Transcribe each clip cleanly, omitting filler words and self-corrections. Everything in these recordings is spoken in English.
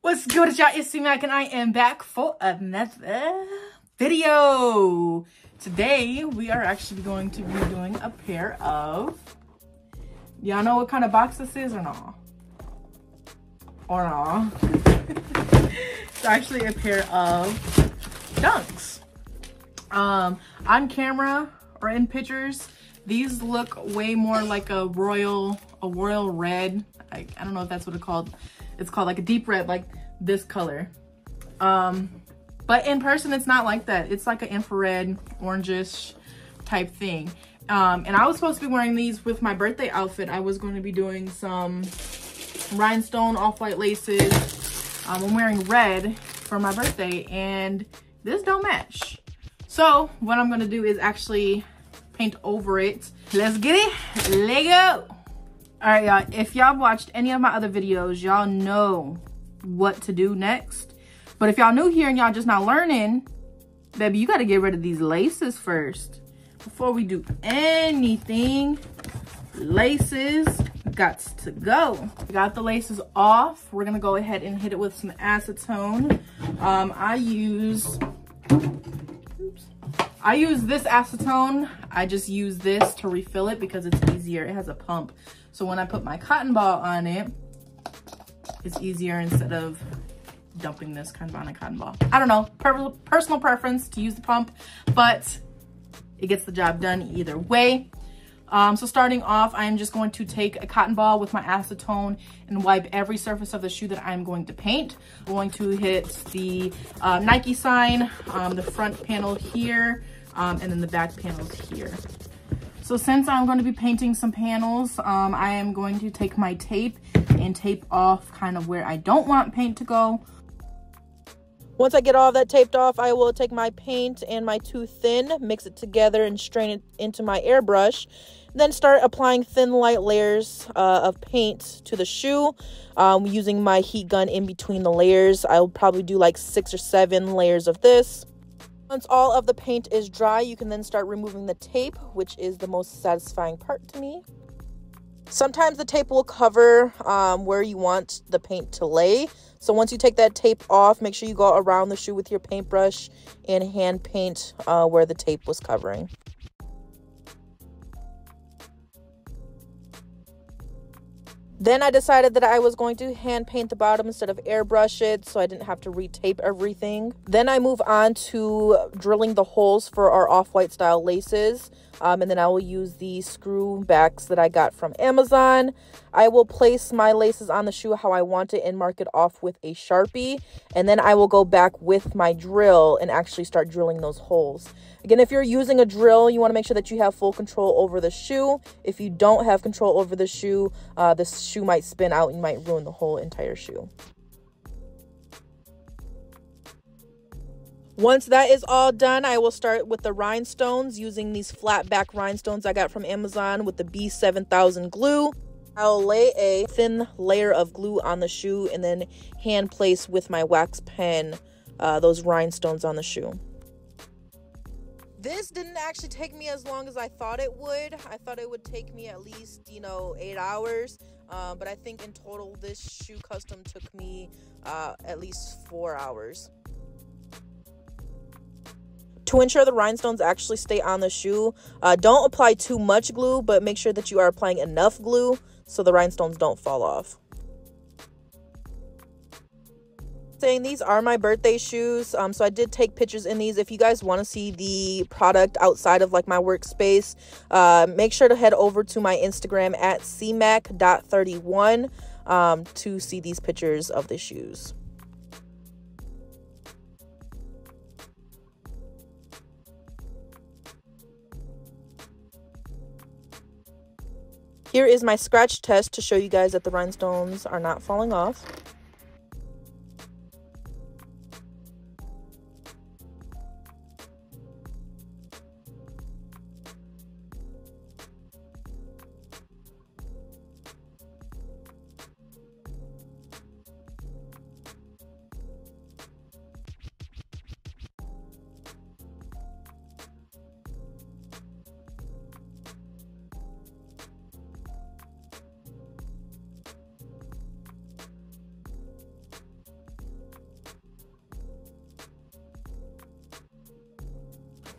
What's good, y'all? It's C-Mac and I am back for another video. Today we are actually going to be doing a pair of, y'all know what kind of box this is or not? It's actually a pair of dunks. On camera or in pictures, these look way more like a royal red. I don't know if that's what it's called. It's called like a deep red, like this color. But in person, it's not like that. It's like an infrared, orangish type thing. And I was supposed to be wearing these with my birthday outfit. I was going to be doing some rhinestone off-white laces. I'm wearing red for my birthday, and this don't match. So what I'm gonna do is actually paint over it. Let's get it, Lego. All right, y'all, if y'all watched any of my other videos, y'all know what to do next. But if y'all new here and y'all just not learning, baby, you gotta get rid of these laces first. Before we do anything, laces got to go. Got the laces off. We're gonna go ahead and hit it with some acetone. I use this acetone. I just use this to refill it because it's easier. It has a pump. So when I put my cotton ball on it, it's easier instead of dumping this kind of on a cotton ball. I don't know, personal preference to use the pump, but it gets the job done either way. So starting off, I'm just going to take a cotton ball with my acetone and wipe every surface of the shoe that I'm going to paint. I'm going to hit the Nike sign, the front panel here, and then the back panels here. So since I'm going to be painting some panels, I am going to take my tape and tape off kind of where I don't want paint to go. Once I get all of that taped off, I will take my paint and my Too Thin, mix it together and strain it into my airbrush. Then start applying thin, light layers of paint to the shoe, using my heat gun in between the layers. I'll probably do like 6 or 7 layers of this. Once all of the paint is dry, you can then start removing the tape, which is the most satisfying part to me. Sometimes the tape will cover where you want the paint to lay. So once you take that tape off, make sure you go around the shoe with your paintbrush and hand paint where the tape was covering. Then I decided that I was going to hand paint the bottom instead of airbrush it, so I didn't have to retape everything. Then I move on to drilling the holes for our off-white style laces. And then I will use the screw backs that I got from Amazon. I will place my laces on the shoe how I want it and mark it off with a Sharpie. And then I will go back with my drill and actually start drilling those holes. Again, if you're using a drill, you want to make sure that you have full control over the shoe. If you don't have control over the shoe might spin out and you might ruin the whole entire shoe. Once that is all done, I will start with the rhinestones using these flat back rhinestones I got from Amazon with the B7000 glue. I'll lay a thin layer of glue on the shoe and then hand place with my wax pen those rhinestones on the shoe. This didn't actually take me as long as I thought it would. I thought it would take me at least, 8 hours. But I think in total this shoe custom took me at least 4 hours. To ensure the rhinestones actually stay on the shoe, don't apply too much glue, but make sure that you are applying enough glue so the rhinestones don't fall off. These are my birthday shoes, so I did take pictures in these. If you guys want to see the product outside of like my workspace, make sure to head over to my Instagram at cmac.31 to see these pictures of the shoes. Here is my scratch test to show you guys that the rhinestones are not falling off.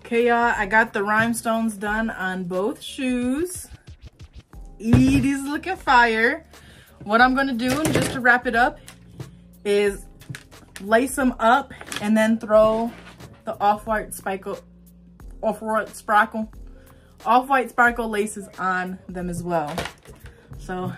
Okay, y'all, I got the rhinestones done on both shoes. These is looking fire. What I'm gonna do, just to wrap it up, is lace them up and then throw the off-white sparkle laces on them as well. So,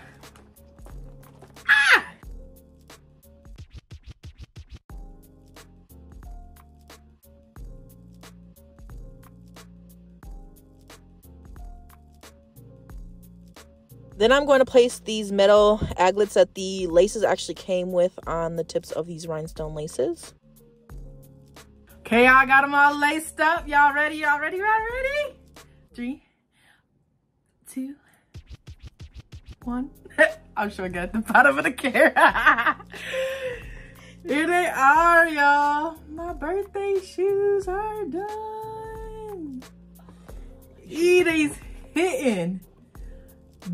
Then I'm going to place these metal aglets that the laces actually came with on the tips of these rhinestone laces. okay, I got them all laced up. Y'all ready? Y'all ready? Y'all ready? 3, 2, 1. I'm showing you at the bottom of the camera. Here they are, y'all. My birthday shoes are done. They's hitting.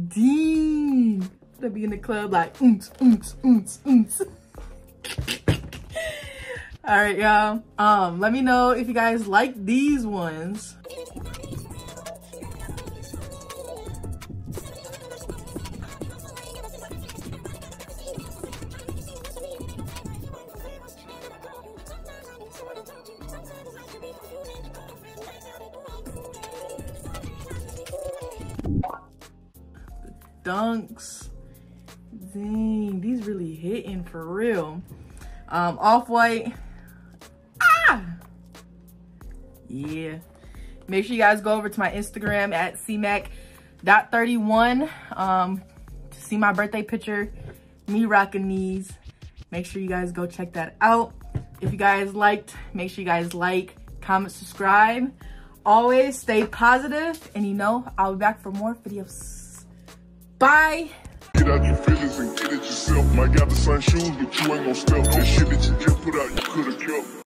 Dean. They'll be in the club like oomps, oomps, oomps, oomps. All right, y'all. Let me know if you guys like these ones. Dunks. Dang, these really hitting for real. Off-white. Yeah. Make sure you guys go over to my Instagram at cmac.31 to see my birthday picture, me rocking these. Make sure you guys go check that out. If you guys liked, make sure you guys like, comment, subscribe. Always stay positive, and you know, I'll be back for more videos. Bye. Get out your feelings and get it yourself. Might got the same shoes, but you ain't gonna step. That shit that you just put out, you could've kept.